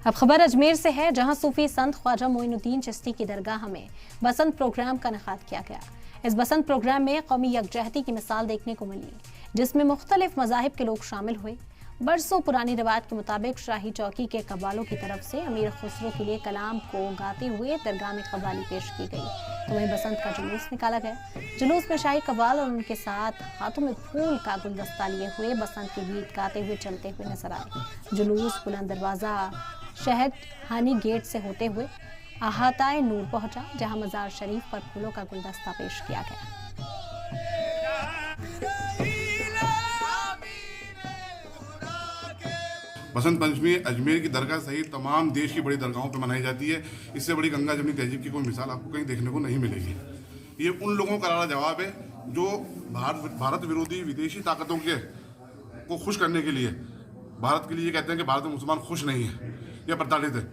अब खबर अजमेर से है, जहां सूफी संत ख्वाजा मोइनुद्दीन चिश्ती की दरगाह में बसंत प्रोग्राम का इनेकाद किया गया। इस बसंत प्रोग्राम में कौमी यकजहती की मिसाल देखने को मिली, जिसमें मुख्तलिफ मज़ाहिब के लोग शामिल हुए। बरसों पुरानी रिवायत के मुताबिक शाही चौकी के कव्वालों की तरफ से अमीर खुसरो के लिए कलाम को गाते हुए दरगाह में कव्वाली पेश की गई। तो वहीं बसंत का जुलूस निकाला गया। जुलूस में शाही कव्वाल और उनके साथ हाथों में फूल का गुलदस्ता लिए हुए बसंत के गीत गाते हुए चलते हुए नजर आए। जुलूस बुलंद दरवाजा शहद हानी गेट से होते हुए अहाताए नूर पहुंचा, जहां मजार शरीफ पर फूलों का गुलदस्ता पेश किया गया। बसंत पंचमी अजमेर की दरगाह सहित तमाम देश की बड़ी दरगाहों पर मनाई जाती है। इससे बड़ी गंगा जमनी तहजीब की कोई मिसाल आपको कहीं देखने को नहीं मिलेगी। ये उन लोगों का करारा जवाब है जो भारत विरोधी विदेशी ताकतों के को खुश करने के लिए भारत के लिए कहते हैं कि भारत में मुसलमान खुश नहीं है या प्रताड़ित है।